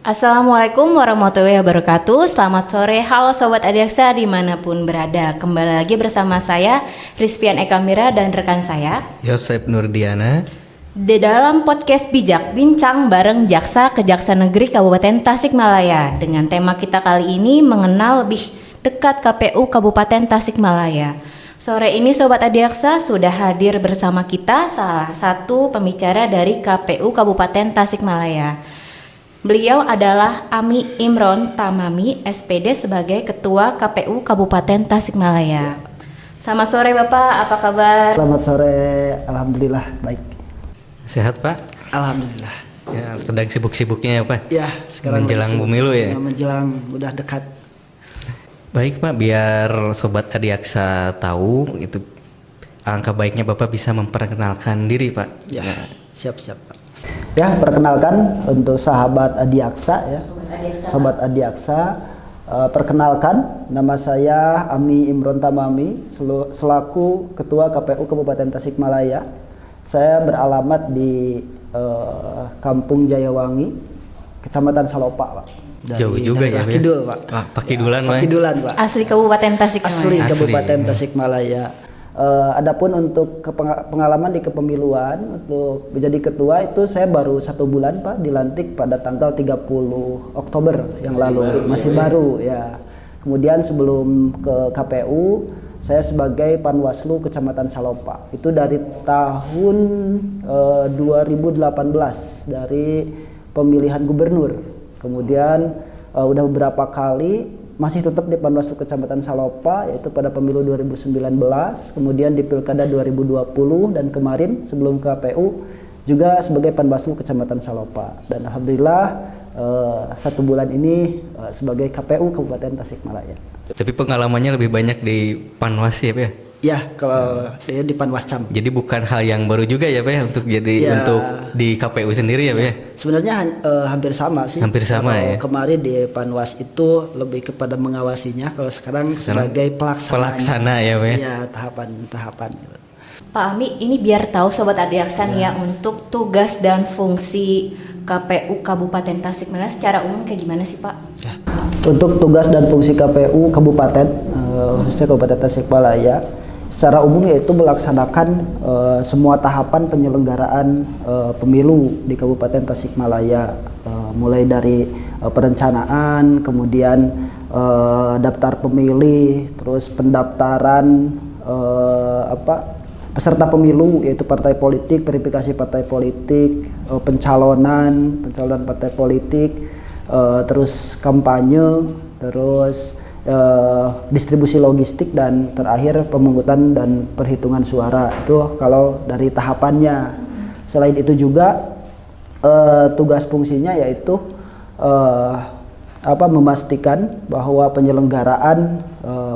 Assalamualaikum warahmatullahi wabarakatuh. Selamat sore, halo Sobat Adiaksa dimanapun berada. Kembali lagi bersama saya Rizfian Eka Mira dan rekan saya Yosep Nurdiana di dalam podcast Bijak Bincang bareng Jaksa Kejaksaan Negeri Kabupaten Tasikmalaya. Dengan tema kita kali ini mengenal lebih dekat KPU Kabupaten Tasikmalaya. Sore ini Sobat Adiaksa sudah hadir bersama kita salah satu pembicara dari KPU Kabupaten Tasikmalaya. Beliau adalah Ami Imron Tamami, SPD sebagai Ketua KPU Kabupaten Tasikmalaya. Selamat sore Bapak, apa kabar? Selamat sore, alhamdulillah baik. sehat Pak? Alhamdulillah. Ya, sedang sibuk-sibuknya ya Pak? Ya, sekarang menjelang pemilu ya? Menjelang udah dekat. Baik Pak, biar Sobat Adiaksa tahu itu alangkah baiknya Bapak bisa memperkenalkan diri Pak. Ya, siap-siap Pak. Ya, perkenalkan untuk sahabat Adiaksa ya. Sobat Adiaksa, perkenalkan nama saya Ami Imron Tamami selaku Ketua KPU Kabupaten Tasikmalaya. Saya beralamat di Kampung Jayawangi, Kecamatan Salopa, Pak. Jauh juga ya, Kidul, Pak. Pak Kidulan, Pak Kidulan, Pak. Asli Kabupaten Tasikmalaya. Asli Kabupaten Tasikmalaya. Adapun untuk pengalaman di kepemiluan untuk menjadi ketua itu saya baru 1 bulan Pak, dilantik pada tanggal 30 Oktober yang lalu. Masih baru ya. Kemudian sebelum ke KPU saya sebagai Panwaslu Kecamatan Salopa itu dari tahun 2018 dari pemilihan gubernur. Kemudian udah beberapa kali masih tetap di Panwaslu Kecamatan Salopa, yaitu pada pemilu 2019, kemudian di Pilkada 2020, dan kemarin sebelum KPU juga sebagai Panwaslu Kecamatan Salopa. Dan alhamdulillah 1 bulan ini sebagai KPU Kabupaten Tasikmalaya. Tapi pengalamannya lebih banyak di Panwas ya Pak ya? Ya, kalau di Panwascam. Jadi bukan hal yang baru juga ya Pak ya untuk untuk di KPU sendiri ya Pak ya? Sebenarnya hampir sama sih. Hampir sama ya. Kemarin di Panwas itu lebih kepada mengawasinya, kalau sekarang sebagai pelaksana ya Pak ya? Iya, tahapan-tahapan gitu. Pak Ami, ini biar tahu Sobat Adiaksa ya untuk tugas dan fungsi KPU Kabupaten Tasikmalaya secara umum kayak gimana sih Pak? Ya. Untuk tugas dan fungsi KPU Kabupaten, khususnya Kabupaten Tasikmalaya, secara umum yaitu melaksanakan semua tahapan penyelenggaraan pemilu di Kabupaten Tasikmalaya, mulai dari perencanaan, kemudian daftar pemilih, terus pendaftaran peserta pemilu yaitu partai politik, verifikasi partai politik, pencalonan partai politik, terus kampanye, terus distribusi logistik, dan terakhir pemungutan dan perhitungan suara. Itu kalau dari tahapannya. Selain itu juga tugas fungsinya yaitu memastikan bahwa penyelenggaraan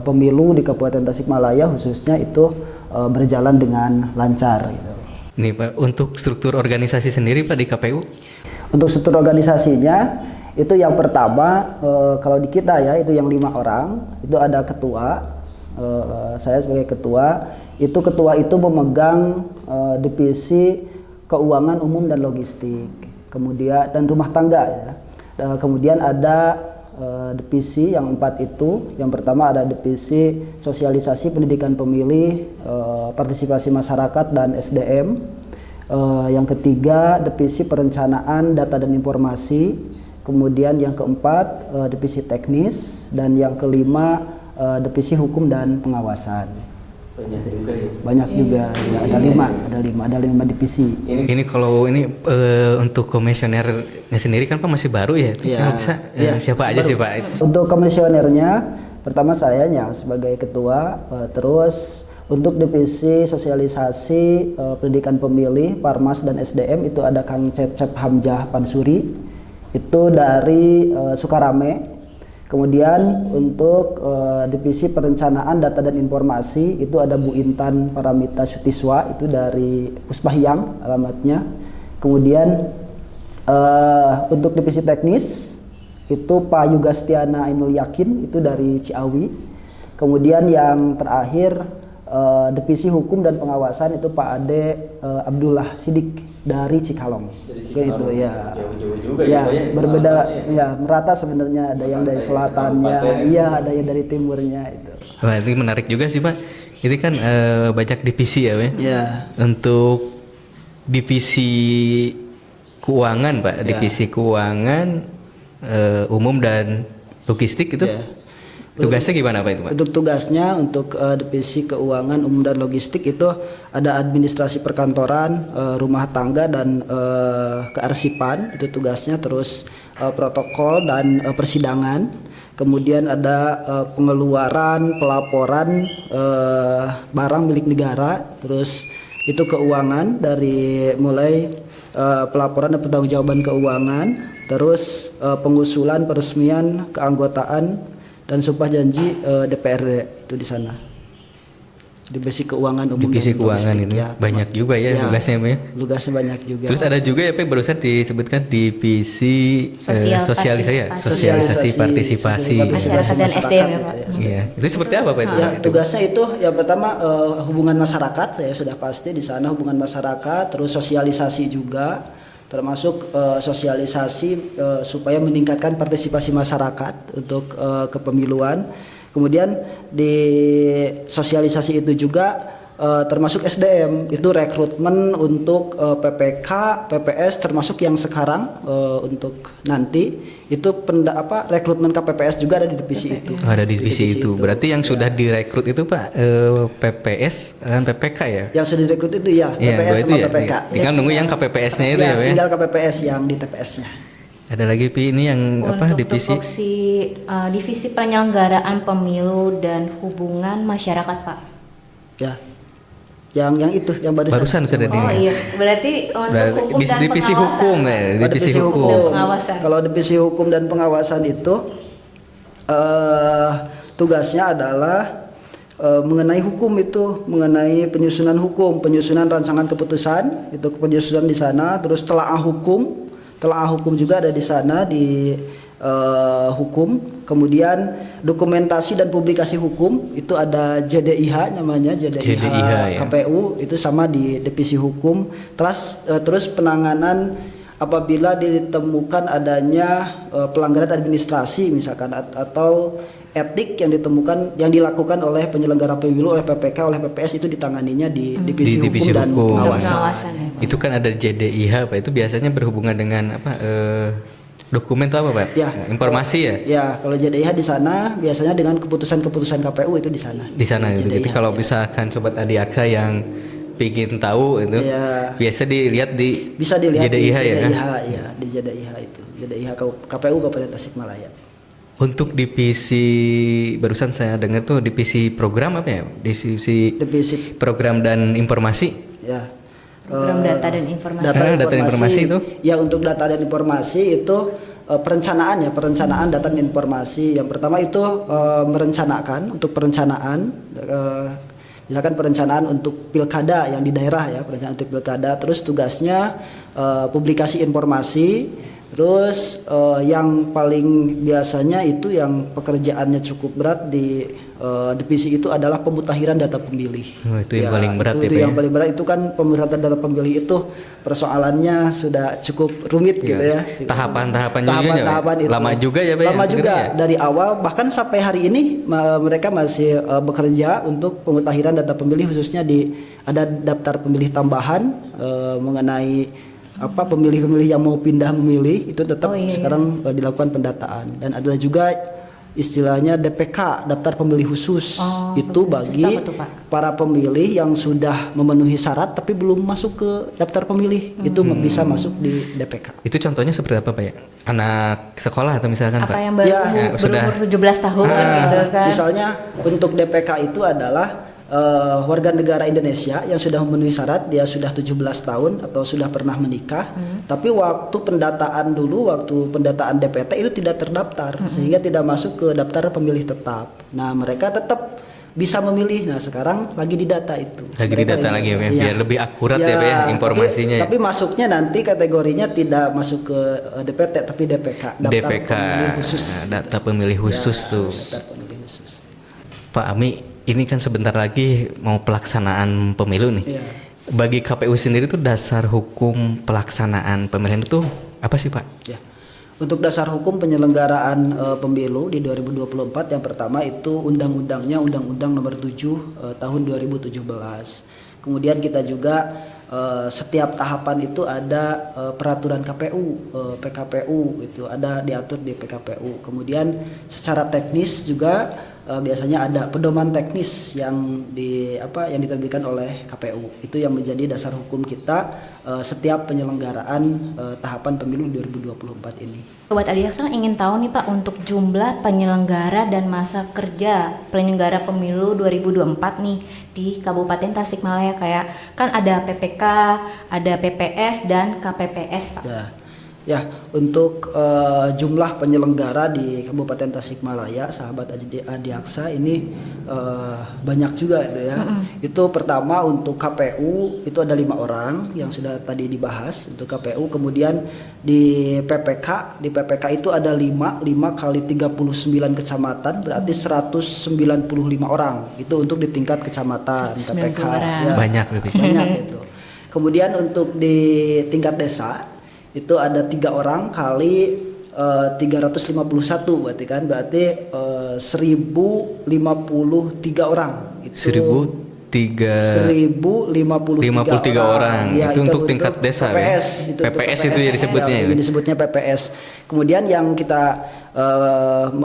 pemilu di Kabupaten Tasikmalaya khususnya itu berjalan dengan lancar gitu. Nih Pak, untuk struktur organisasi sendiri Pak di KPU? Untuk struktur organisasinya itu yang pertama, kalau di kita ya itu yang 5 orang, itu ada ketua, saya sebagai ketua. Itu ketua itu memegang divisi keuangan umum dan logistik, kemudian dan rumah tangga ya. Kemudian ada divisi yang 4 itu. Yang pertama ada divisi sosialisasi pendidikan pemilih, partisipasi masyarakat dan SDM. Yang ketiga divisi perencanaan data dan informasi. Kemudian yang keempat divisi teknis, dan yang kelima divisi hukum dan pengawasan. Banyak juga ya. Banyak juga, ya, ada lima divisi. Ini kalau ini untuk komisionernya sendiri kan Pak masih baru ya. Ya, bisa siapa aja baru. sih Pak? Untuk komisionernya pertama sayanya sebagai ketua, terus untuk divisi sosialisasi pendidikan pemilih, Parmas dan SDM itu ada Kang Cecep Hamzah Pansuri, itu dari Sukarame. Kemudian untuk divisi perencanaan data dan informasi itu ada Bu Intan Paramita Sutiswa, itu dari Puspahyang alamatnya. Kemudian untuk divisi teknis itu Pak Yugastiana Ainul Yakin, itu dari Ciawi. Kemudian yang terakhir Divisi Hukum dan Pengawasan itu Pak Ade Abdullah Sidik dari Cikalong. Itu ya. Jauh-jauh juga Ya, gitu berbeda pelatannya. ya, merata sebenarnya, ada yang dari selatannya, iya, ada yang dari timurnya itu. Wah, itu menarik juga sih Pak. Ini kan banyak divisi ya, Pak. Ya. Untuk divisi keuangan Pak, divisi keuangan umum dan logistik itu Ya. tugasnya gimana Pak itu Pak? Untuk tugasnya untuk divisi keuangan umum dan logistik itu ada administrasi perkantoran, rumah tangga dan kearsipan, itu tugasnya, terus protokol dan persidangan. Kemudian ada pengeluaran, pelaporan barang milik negara, terus itu keuangan dari mulai pelaporan dan pertanggungjawaban keuangan, terus pengusulan peresmian keanggotaan dan sumpah janji DPRD itu di sana. Divisi keuangan umum Divisi dan keuangan logistik, itu banyak juga ya tugasnya Pak ya. Tugasnya banyak juga. Terus ada juga ya Pak barusan disebutkan divisi sosialisasi partisipasi. Masyarakat dan SDM ya, Pak. Iya, itu seperti apa Pak itu? Ya, tugasnya itu yang pertama hubungan masyarakat, saya sudah pasti di sana hubungan masyarakat, terus sosialisasi juga, termasuk sosialisasi supaya meningkatkan partisipasi masyarakat untuk kepemiluan. Kemudian di sosialisasi itu juga termasuk SDM, itu rekrutmen untuk PPK, PPS, termasuk yang sekarang untuk nanti itu rekrutmen KPPS juga ada di divisi itu. Ada di divisi itu. Berarti yang sudah direkrut itu Pak PPS dan PPK ya? Yang sudah direkrut itu ya, Iya, PPS itu sama ya. PPK. Tinggal nunggu yang KPPS-nya itu ya, Pak ya? Tinggal KPPS yang di TPS-nya. Ada lagi Pi ini yang Untuk divisi tupoksi divisi penyelenggaraan pemilu dan hubungan masyarakat Pak. Ya. Yang itu yang barusan sudah di Oh iya, berarti untuk hukum dan divisi pengawasan. hukum ya, divisi hukum. Dan pengawasan. Kalau divisi hukum dan pengawasan itu tugasnya adalah mengenai hukum, itu mengenai penyusunan hukum, penyusunan rancangan keputusan, itu penyusunan di sana, terus telaah hukum juga ada di sana di hukum. Kemudian dokumentasi dan publikasi hukum itu ada JDIH namanya, JDIH ya. KPU itu sama di divisi hukum. Terus penanganan apabila ditemukan adanya pelanggaran administrasi misalkan atau etik yang dilakukan oleh penyelenggara pemilu, oleh PPK, oleh PPS, itu ditanganinya di divisi hukum dan pengawasan. Ya, Itu kan ada JDIH Pak, itu biasanya berhubungan dengan apa dokumen itu apa Pak? Ya, informasi ya? Ya, kalau JDIH di sana biasanya dengan keputusan-keputusan KPU itu di sana. Di sana itu. Jadi kalau misalkan Sobat Adi Aksa yang ingin tahu itu biasa dilihat di bisa dilihat JDIH di JDIH ya? ya, di JDIH itu. JDIH KPU Kabupaten Tasikmalaya. Untuk divisi barusan saya dengar tuh divisi program apa ya? Divisi program dan informasi. Ya. Program data dan informasi. Data dan informasi itu? Ya, untuk data dan informasi itu perencanaan data dan informasi. Yang pertama itu merencanakan, untuk perencanaan misalkan perencanaan untuk pilkada yang di daerah ya, perencanaan untuk pilkada. Terus tugasnya publikasi informasi. Terus yang paling biasanya itu yang pekerjaannya cukup berat di divisi itu adalah pemutahiran data pemilih. Oh, itu yang paling berat itu yang paling berat, itu kan pemutahiran data pemilih itu persoalannya sudah cukup rumit gitu ya. Tahapan-tahapan itu lama juga ya Pak. Lama juga ya? Dari awal bahkan sampai hari ini mereka masih bekerja untuk pemutahiran data pemilih, khususnya ada daftar pemilih tambahan mengenai pemilih-pemilih yang mau pindah memilih itu tetap sekarang dilakukan pendataan. Dan ada juga istilahnya DPK, daftar pemilih khusus, itu bagi para pemilih yang sudah memenuhi syarat tapi belum masuk ke daftar pemilih, itu bisa masuk di DPK. Itu contohnya seperti apa Pak ya? Anak sekolah atau misalkan Pak? yang berumur 17 tahun gitu kan. Misalnya untuk DPK itu adalah warga negara Indonesia yang sudah memenuhi syarat, dia sudah 17 tahun atau sudah pernah menikah, tapi waktu pendataan DPT itu tidak terdaftar, sehingga tidak masuk ke daftar pemilih tetap. Nah, mereka tetap bisa memilih. Nah, sekarang lagi didata itu. Lagi ya, biar lebih akurat ya Pak ya informasinya. Tapi masuknya nanti kategorinya tidak masuk ke DPT tapi DPK, daftar pemilih khusus. Daftar pemilih khusus tuh. Daftar pemilih khusus. Pak Ami, ini kan sebentar lagi mau pelaksanaan pemilu nih. Iya. Bagi KPU sendiri tuh dasar hukum pelaksanaan pemilihan itu apa sih Pak? Ya. Untuk dasar hukum penyelenggaraan pemilu di 2024 yang pertama itu undang-undangnya Undang-Undang Nomor 7 tahun 2017. Kemudian kita juga setiap tahapan itu ada peraturan KPU, PKPU itu ada diatur di PKPU. Kemudian secara teknis juga biasanya ada pedoman teknis yang diterbitkan oleh KPU. Itu yang menjadi dasar hukum kita setiap penyelenggaraan tahapan pemilu 2024 ini. Sobat Adiaksa ingin tahu nih Pak, untuk jumlah penyelenggara dan masa kerja penyelenggara pemilu 2024 nih di Kabupaten Tasikmalaya, kayak kan ada PPK, ada PPS dan KPPS Pak. Ya, untuk jumlah penyelenggara di Kabupaten Tasikmalaya, sahabat Adiaksa ini banyak juga itu ya. Itu pertama untuk KPU itu ada 5 orang yang sudah tadi dibahas untuk KPU. Kemudian di PPK itu ada 5 kali 39 kecamatan, berarti 195 orang. Itu untuk di tingkat kecamatan PPK. Ya, banyak lebih. Banyak itu. Kemudian untuk di tingkat desa itu ada 3 orang kali 351 berarti 1053 orang. Itu 1053 orang. Ya, itu untuk tingkat desa PPS, ya? PPS itu ya disebutnya ya. Disebutnya PPS. Kemudian yang kita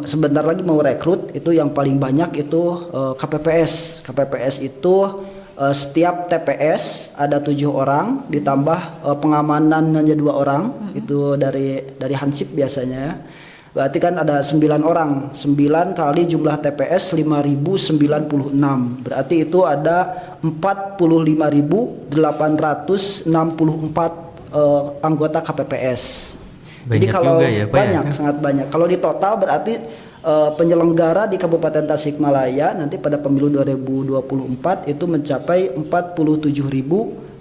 sebentar lagi mau rekrut itu yang paling banyak itu KPPS. KPPS itu setiap TPS ada 7 orang ditambah pengamanan hanya 2 orang itu dari Hansip biasanya. Berarti kan ada 9 orang. 9 kali jumlah TPS 5096. Berarti itu ada 45.864 anggota KPPS. Banyak. Jadi kalau juga ya, banyak ya? Sangat banyak. Kalau di total berarti penyelenggara di Kabupaten Tasikmalaya nanti pada pemilu 2024 itu mencapai 47.120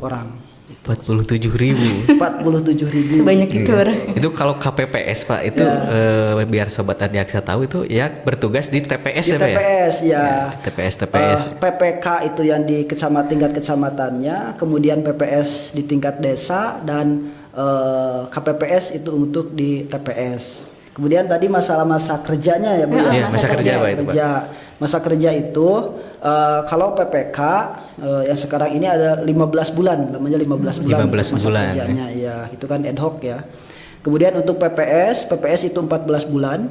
orang. 47.000. 47.000. Sebanyak itu orang. Itu kalau KPPS Pak itu biar sobat Adiaksa tahu itu ya bertugas di TPS di ya Pak TPS ya. TPS. PPK itu yang di tingkat kecamatannya, kemudian PPS di tingkat desa dan KPPS itu untuk di TPS. Kemudian tadi masalah masa kerjanya ya Bu. Ya, masa kerja Pak itu Pak. Masa kerja itu kalau PPK yang sekarang ini ada 15 bulan, namanya 15 bulan. 15 masa bulan kerjanya ya, itu kan ad hoc ya. Kemudian untuk PPS itu 14 bulan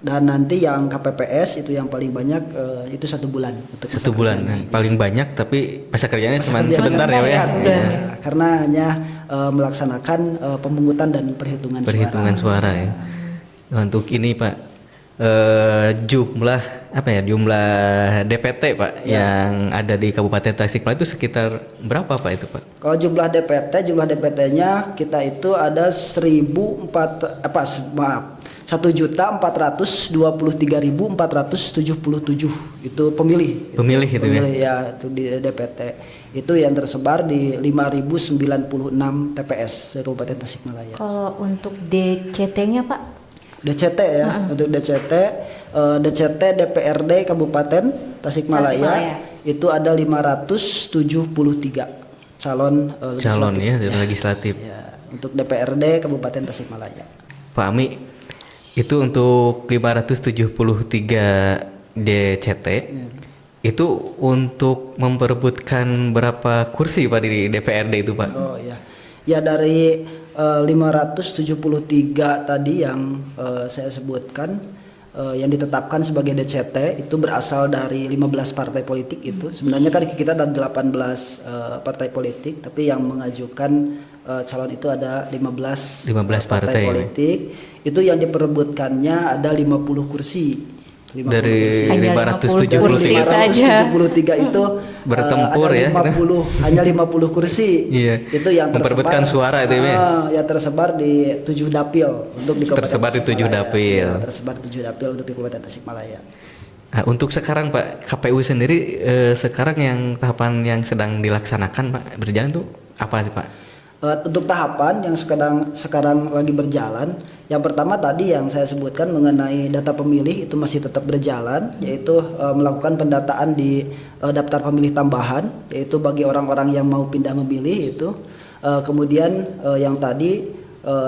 dan nanti yang KPPS itu yang paling banyak itu 1 bulan untuk 1 bulan paling banyak, tapi masa kerjanya cuma sebentar ya Pak ya. Karena hanya melaksanakan pemungutan dan perhitungan suara ya. Untuk ini Pak, jumlah DPT Pak yang ada di Kabupaten Tasikmalaya itu sekitar berapa Pak itu Pak? Kalau jumlah DPT-nya kita itu ada 1.423.477 itu pemilih itu ya itu di DPT. Itu yang tersebar di 5.096 TPS Kabupaten Tasikmalaya. Kalau untuk DCT-nya Pak? DCT ya, untuk DCT DPRD Kabupaten Tasikmalaya itu ada 573 calon legislatif. Ya, untuk DPRD Kabupaten Tasikmalaya. Pak Ami, itu untuk 573 DCT itu untuk memperebutkan berapa kursi Pak di DPRD itu Pak? Oh ya, ya dari 573 tadi yang saya sebutkan yang ditetapkan sebagai DCT itu berasal dari 15 partai politik itu. Sebenarnya kan kita ada 18 partai politik, tapi yang mengajukan calon itu ada 15 partai politik. Itu yang diperebutkannya ada 50 kursi. Dari 573 itu bertempur ya. Hanya 50 kursi. Iya. Itu yang memperebutkan suara itu ya. Yang tersebar di 7 dapil untuk di Kabupaten tersebar di 7 dapil. Ya, tersebar di 7 dapil untuk di Kabupaten Tasikmalaya. Nah, untuk sekarang Pak, KPU sendiri sekarang yang tahapan yang sedang dilaksanakan Pak berjalan tuh apa sih Pak? Untuk tahapan yang sekarang lagi berjalan, yang pertama tadi yang saya sebutkan mengenai data pemilih itu masih tetap berjalan, yaitu melakukan pendataan di daftar pemilih tambahan, yaitu bagi orang-orang yang mau pindah memilih itu. Kemudian yang tadi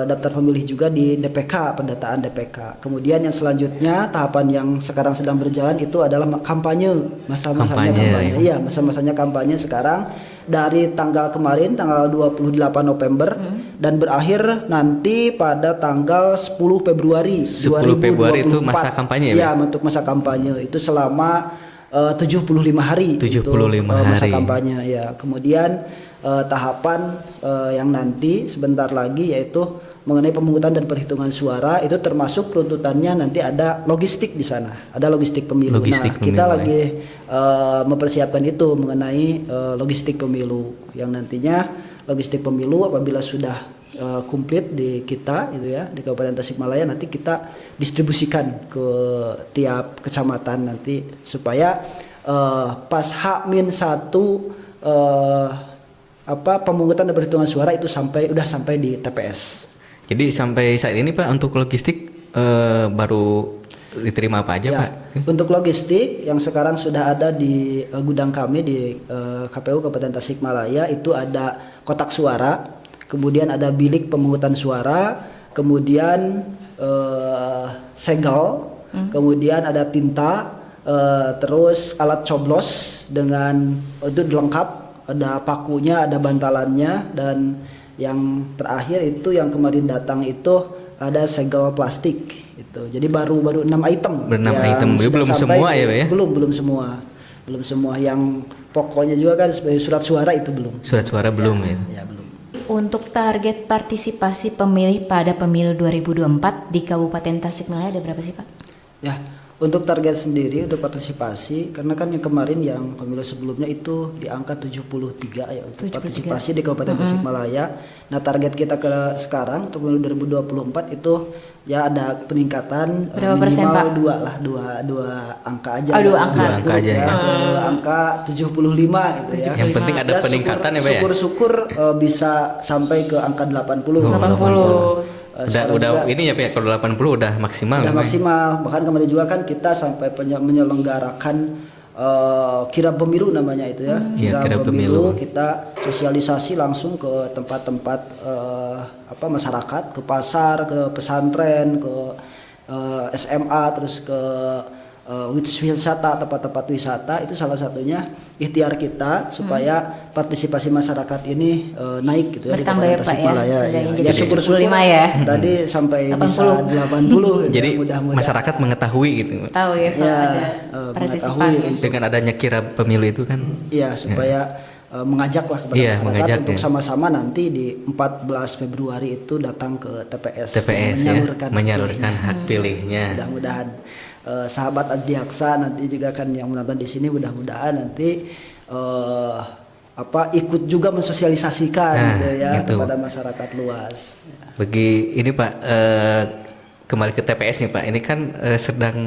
daftar pemilih juga di DPK, pendataan DPK. Kemudian yang selanjutnya tahapan yang sekarang sedang berjalan itu adalah kampanye, masa-masanya kampanye. Iya, masa-masanya kampanye sekarang dari tanggal kemarin tanggal 28 November dan berakhir nanti pada tanggal 10 Februari 10 Februari itu masa kampanye ya? Iya, untuk masa kampanye itu selama 75 hari. 75 untuk, masa hari. kampanye ya. Kemudian tahapan yang nanti sebentar lagi yaitu mengenai pemungutan dan perhitungan suara, itu termasuk runtutannya nanti ada logistik di sana, ada logistik pemilu. Logistik kita pemilu, lagi mempersiapkan itu mengenai logistik pemilu yang nantinya logistik pemilu apabila sudah komplit di kita itu ya di Kabupaten Tasikmalaya, nanti kita distribusikan ke tiap kecamatan nanti supaya pas H-1 pemungutan dan perhitungan suara itu udah sampai di TPS. Jadi sampai saat ini Pak untuk logistik baru diterima apa aja ya, Pak? Untuk logistik yang sekarang sudah ada di gudang kami di KPU Kabupaten Tasikmalaya itu ada kotak suara, kemudian ada bilik pemungutan suara, kemudian segel, kemudian ada tinta, terus alat coblos dengan itu lengkap, ada pakunya, ada bantalannya, dan yang terakhir itu yang kemarin datang itu ada segel plastik itu. Jadi baru 6 item. 6 item, belum semua ya Pak ya? Belum semua yang pokoknya juga kan sebagai surat suara itu belum. Surat suara belum ya? Ya belum. Untuk target partisipasi pemilih pada pemilu 2024 di Kabupaten Tasikmalaya ada berapa sih Pak? Ya, untuk target sendiri untuk partisipasi, karena kan yang kemarin yang pemilu sebelumnya itu di angka 73 ya untuk 73. partisipasi di Kabupaten Tasikmalaya. Nah, target kita ke sekarang untuk pemilu 2024 itu ya ada peningkatan berapa persen, Pak? minimal dua angka aja. Oh, dua angka. Dua angka aja ya. Ke angka 75 gitu ya. Yang penting ada peningkatan ya Pak ya? Syukur-syukur bisa sampai ke angka 80. 80. Udah ini ya Pak, kalau 80 udah maksimal. Udah ya, Pak? maksimal. Bahkan kemarin juga kan kita sampai menyelenggarakan kirab pemilu namanya itu ya. Kirab pemilu. Kita sosialisasi langsung ke tempat-tempat masyarakat, ke pasar, ke pesantren, ke SMA, terus ke wisata, tempat-tempat wisata. Itu salah satunya ikhtiar kita supaya partisipasi masyarakat ini naik gitu ya. Bertambah ya Pak ya. Ya syukur-syukur ya. tadi sampai 80. bisa 80. Jadi mudah-mudahan masyarakat mengetahui gitu Tahu ya kalau Ya, ada partisipan. dengan adanya kirab pemilu itu kan. Iya, supaya mengajaklah kepada Iya, masyarakat mengajak, untuk ya. sama-sama nanti di 14 Februari itu datang ke TPS TPS ya, menyalurkan menyalurkan pilihnya. hak pilihnya. Mudah-mudahan sahabat Adiaksa nanti juga kan yang menonton di sini mudah-mudahan nanti ikut juga mensosialisasikan gitu ya gitu. kepada masyarakat luas. Bagi ini Pak, kembali ke TPS nih Pak, ini kan sedang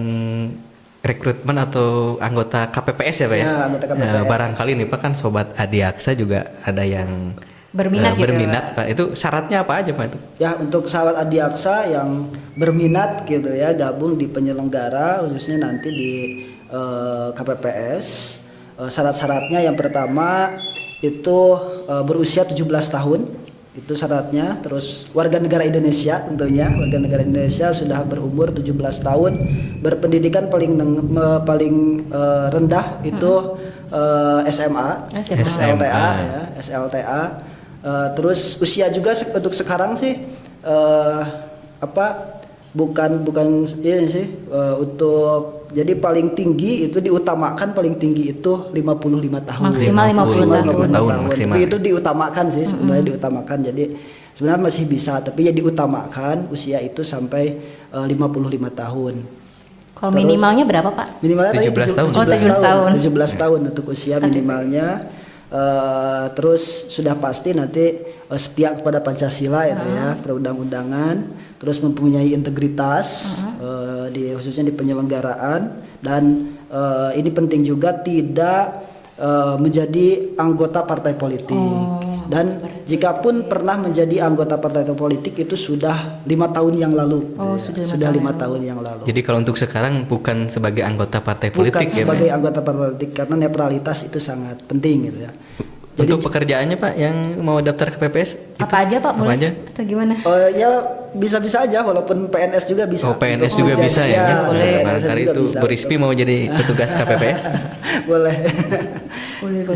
rekrutmen atau anggota KPPS ya Pak ya? Ya, anggota KPPS. Barangkali nih Pak kan Sobat Adiaksa juga ada yang Berminat gitu, berminat Pak. Itu syaratnya apa aja Pak itu? Ya, untuk sahabat Adiaksa yang berminat gitu ya gabung di penyelenggara khususnya nanti di KPPS, syarat-syaratnya yang pertama itu berusia 17 tahun. Itu syaratnya. Terus warga negara Indonesia tentunya, warga negara Indonesia sudah berumur 17 tahun, berpendidikan paling rendah itu SMA, SLTA ya, SLTA. Terus usia juga untuk sekarang sih bukan ini sih untuk jadi paling tinggi itu diutamakan paling tinggi itu 55 tahun. Maksimal 50 tahun. Maksimal. Tapi itu diutamakan sih sebenarnya diutamakan. Jadi sebenarnya masih bisa tapi ya diutamakan usia itu sampai 55 tahun. Kalau minimalnya berapa Pak? Minimalnya 17 tahun. 17 tahun. 17 tahun untuk usia minimalnya. Terus sudah pasti nanti setia kepada Pancasila itu ya, perundang-undangan, terus mempunyai integritas khususnya di penyelenggaraan, dan ini penting juga tidak menjadi anggota partai politik. Dan jika pun pernah menjadi anggota partai politik itu sudah 5 tahun yang lalu. Oh, sudah 5 tahun yang lalu. Jadi kalau untuk sekarang bukan sebagai anggota partai politik Bukan ya, Pak? sebagai anggota partai politik karena netralitas itu sangat penting gitu ya. Jadi Untuk pekerjaannya Pak yang mau daftar ke PPS? Apa aja Pak? Apa Boleh? aja? Atau gimana? ya bisa-bisa aja walaupun PNS juga bisa. Oh, PNS Untuk juga menjadi- bisa ya? ya, boleh. PNS Barangkali juga itu bisa. Bu Rispi mau jadi petugas KPPS. Boleh. Boleh.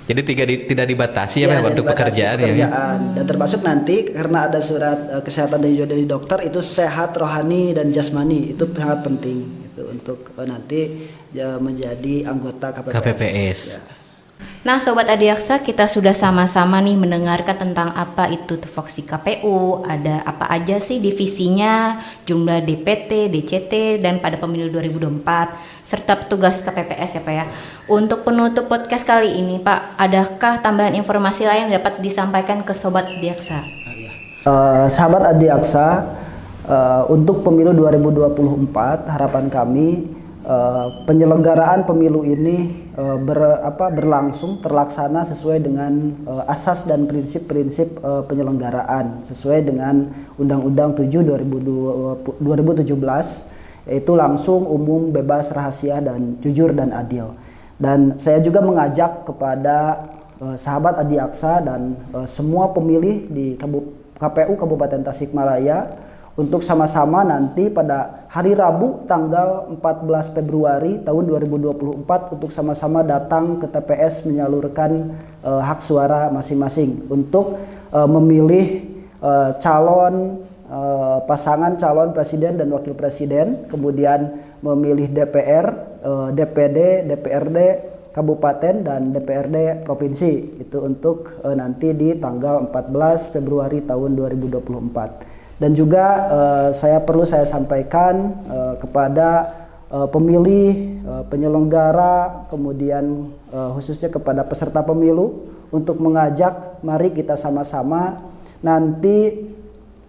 Jadi tidak dibatasi ya, Pak, dan untuk dibatasi pekerjaan ya? pekerjaan. Dan termasuk nanti karena ada surat kesehatan dari dokter itu sehat rohani dan jasmani itu sangat penting itu untuk nanti menjadi anggota KPPS. KPPS. Ya. Nah, Sobat Adiaksa, kita sudah sama-sama nih mendengarkan tentang apa itu tupoksi KPU, ada apa aja sih divisinya, jumlah DPT, DCT, dan pada pemilu 2024, serta petugas KPPS ya Pak ya. Untuk penutup podcast kali ini Pak, adakah tambahan informasi lain yang dapat disampaikan ke Sobat Adiaksa? Sahabat Adiaksa, untuk pemilu 2024 harapan kami penyelenggaraan pemilu ini berlangsung terlaksana sesuai dengan asas dan prinsip-prinsip penyelenggaraan sesuai dengan Undang-Undang 7 2017 yaitu langsung, umum, bebas, rahasia dan jujur dan adil. Dan saya juga mengajak kepada sahabat Adiaksa dan semua pemilih di KPU Kabupaten Tasikmalaya untuk sama-sama nanti pada hari Rabu tanggal 14 Februari tahun 2024 untuk sama-sama datang ke TPS menyalurkan hak suara masing-masing untuk memilih calon pasangan calon presiden dan wakil presiden, kemudian memilih DPR, DPD, DPRD kabupaten dan DPRD provinsi itu untuk nanti di tanggal 14 Februari tahun 2024. Dan juga saya sampaikan kepada pemilih, penyelenggara, kemudian khususnya kepada peserta pemilu untuk mengajak mari kita sama-sama nanti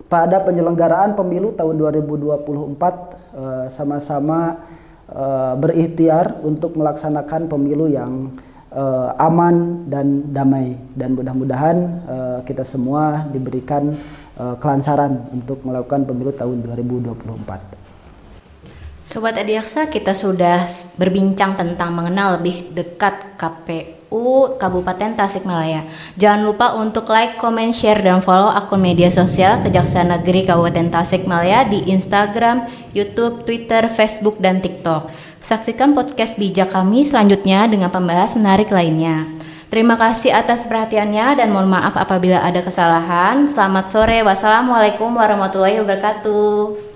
pada penyelenggaraan pemilu tahun 2024 sama-sama berikhtiar untuk melaksanakan pemilu yang aman dan damai, dan mudah-mudahan kita semua diberikan kelancaran untuk melakukan pemilu tahun 2024. Sobat Adiaksa, kita sudah berbincang tentang mengenal lebih dekat KPU Kabupaten Tasikmalaya. Jangan lupa untuk like, comment, share, dan follow akun media sosial Kejaksaan Negeri Kabupaten Tasikmalaya di Instagram, YouTube, Twitter, Facebook, dan TikTok. Saksikan podcast bijak kami selanjutnya dengan pembahas menarik lainnya. Terima kasih atas perhatiannya dan mohon maaf apabila ada kesalahan. Selamat sore. Wassalamualaikum warahmatullahi wabarakatuh.